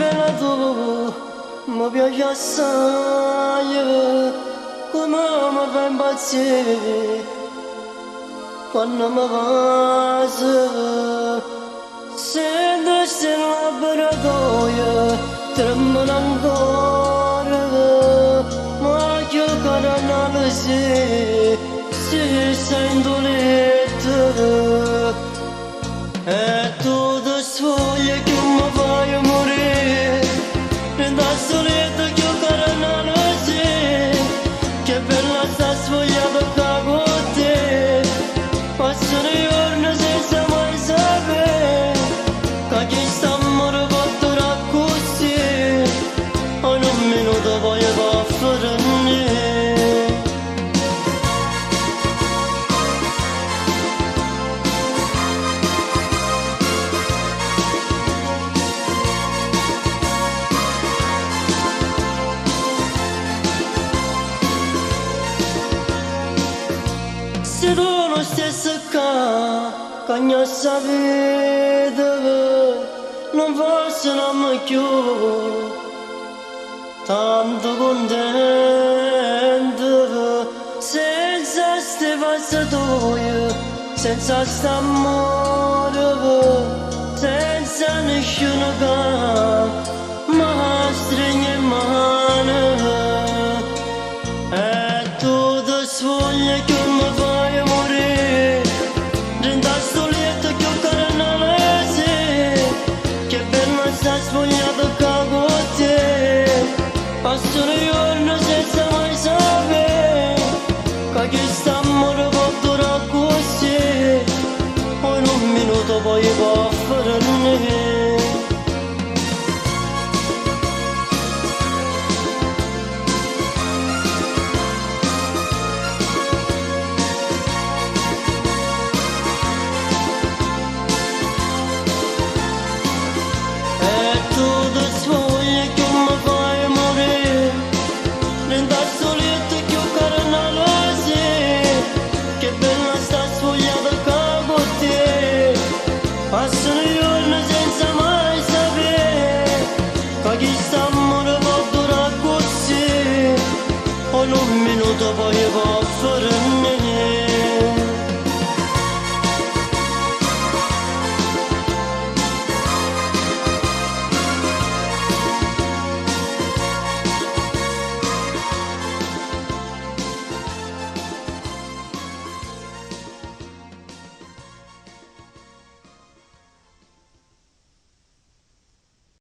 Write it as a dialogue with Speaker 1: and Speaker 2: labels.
Speaker 1: bella tu mi piace assai, come mi fa impazzire quando mi passa. Sento sti laboratorio, tremano ancora, ma giocare analisi, si sento letto. E tu ti sfogli che mi fai morire, da solito giocare analisi, che bella sta sfogliata con te. Passano i giorni senza mai sapere che ci stiamo rivoltando così, e un minuto poi va a finire. Se tu non stessi qua, che non sapete, non fosse non più, tanto contento, senza ste passatoie, senza st'amore, senza nessuno che mi stringe in mano. E tu ti sfogli che mi fai morire, da solito che ho caranalese, che bella sta sfogliata con te. Passano i giorni senza mai sapere che stiamo rivoltando così, e in un minuto poi va a finire. Passano i giorni senza mai